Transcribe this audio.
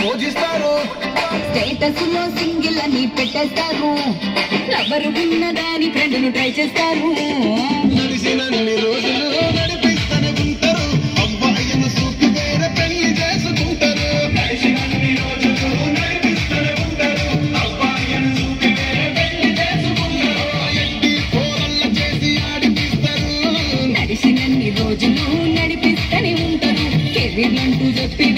పూజిస్తారు. స్టేటస్ లో సింగిల్ అని పెట్టేస్తారు. ఎవరు ఉన్నదాని ఫ్రెండ్ను ట్రై చేస్తారు. నడిచినన్ని రోజులు నడిపిస్తూనే ఉంటారు. అబ్బాయిను చూపి వేరే పెళ్లి చేసుకుంటారు. నడిచినన్ని రోజులు నడిపిస్తూనే ఉంటారు. అబ్బాయిను చూపి వేరే పెళ్లి చేసుకుంటారు. ఎట్టి కోరల్ల చేసి ఆడిపిస్తారు. నడిచినన్ని రోజులు నడిపిస్తూనే ఉంటారు. కెరీర్ అంటూ చెప్పి